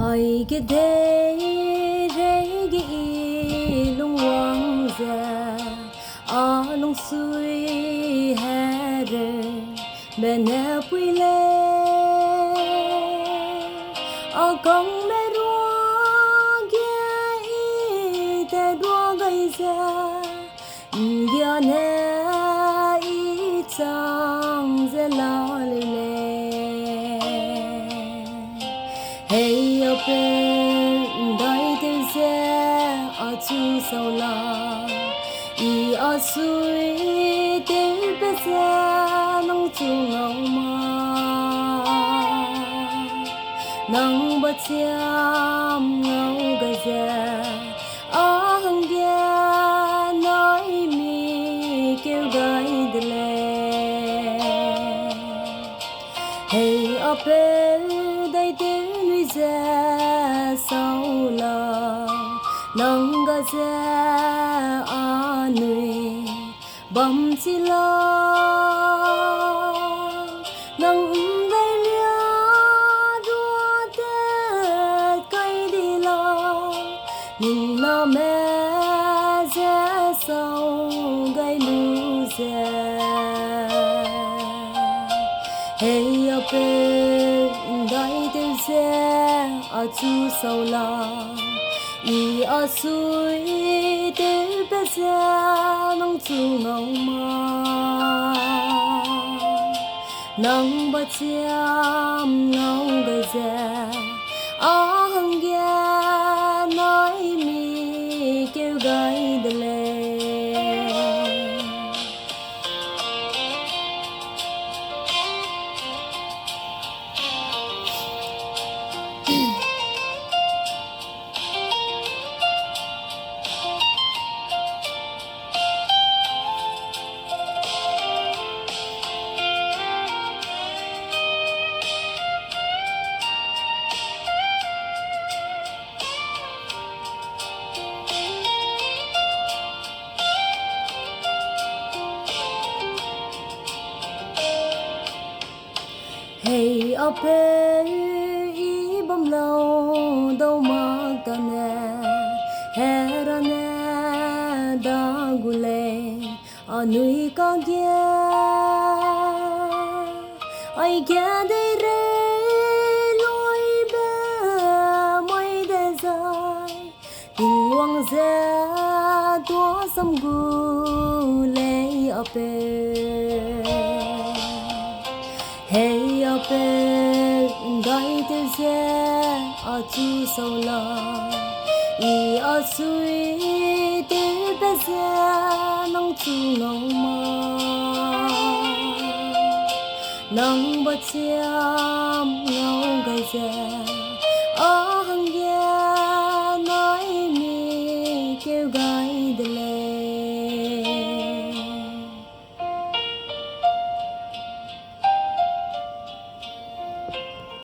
ai cái đây rễ cái lung quăng ra lung suy hè re bên hè pui lê công mẹ đua kia te đua gây ra gia nè chẳng dễ lo lệ hey apeu ndaiteu ze Achu saulau Achu te beze nang chu ngau ma nang ba chiam ngau ga ze hang dia nói mi kêu gai de le hey apeu ndaiteu nuôi ze saulau nang ga ze nuôi bầm chi lo nang dây lia đua te cây đi lo nhìn nó mẹ ze sau gây lu ze hey apeu ndaiteu ze Achu saulau Achu te beze nang chu ngau ma nang ba chiam ngau ga ze hang gia nói mi kêu gai de le hey apeu i bom lâu đâu mà ta nè hè ra nè da gule nuôi con kia ai kia đây re lối bé mây để dài tình quang ra tua sâm gu lê apeu hey apeu ndaiteu ze Achu saulau Achu te beze nang chu ngau ma nang ba chiam ngau gai ze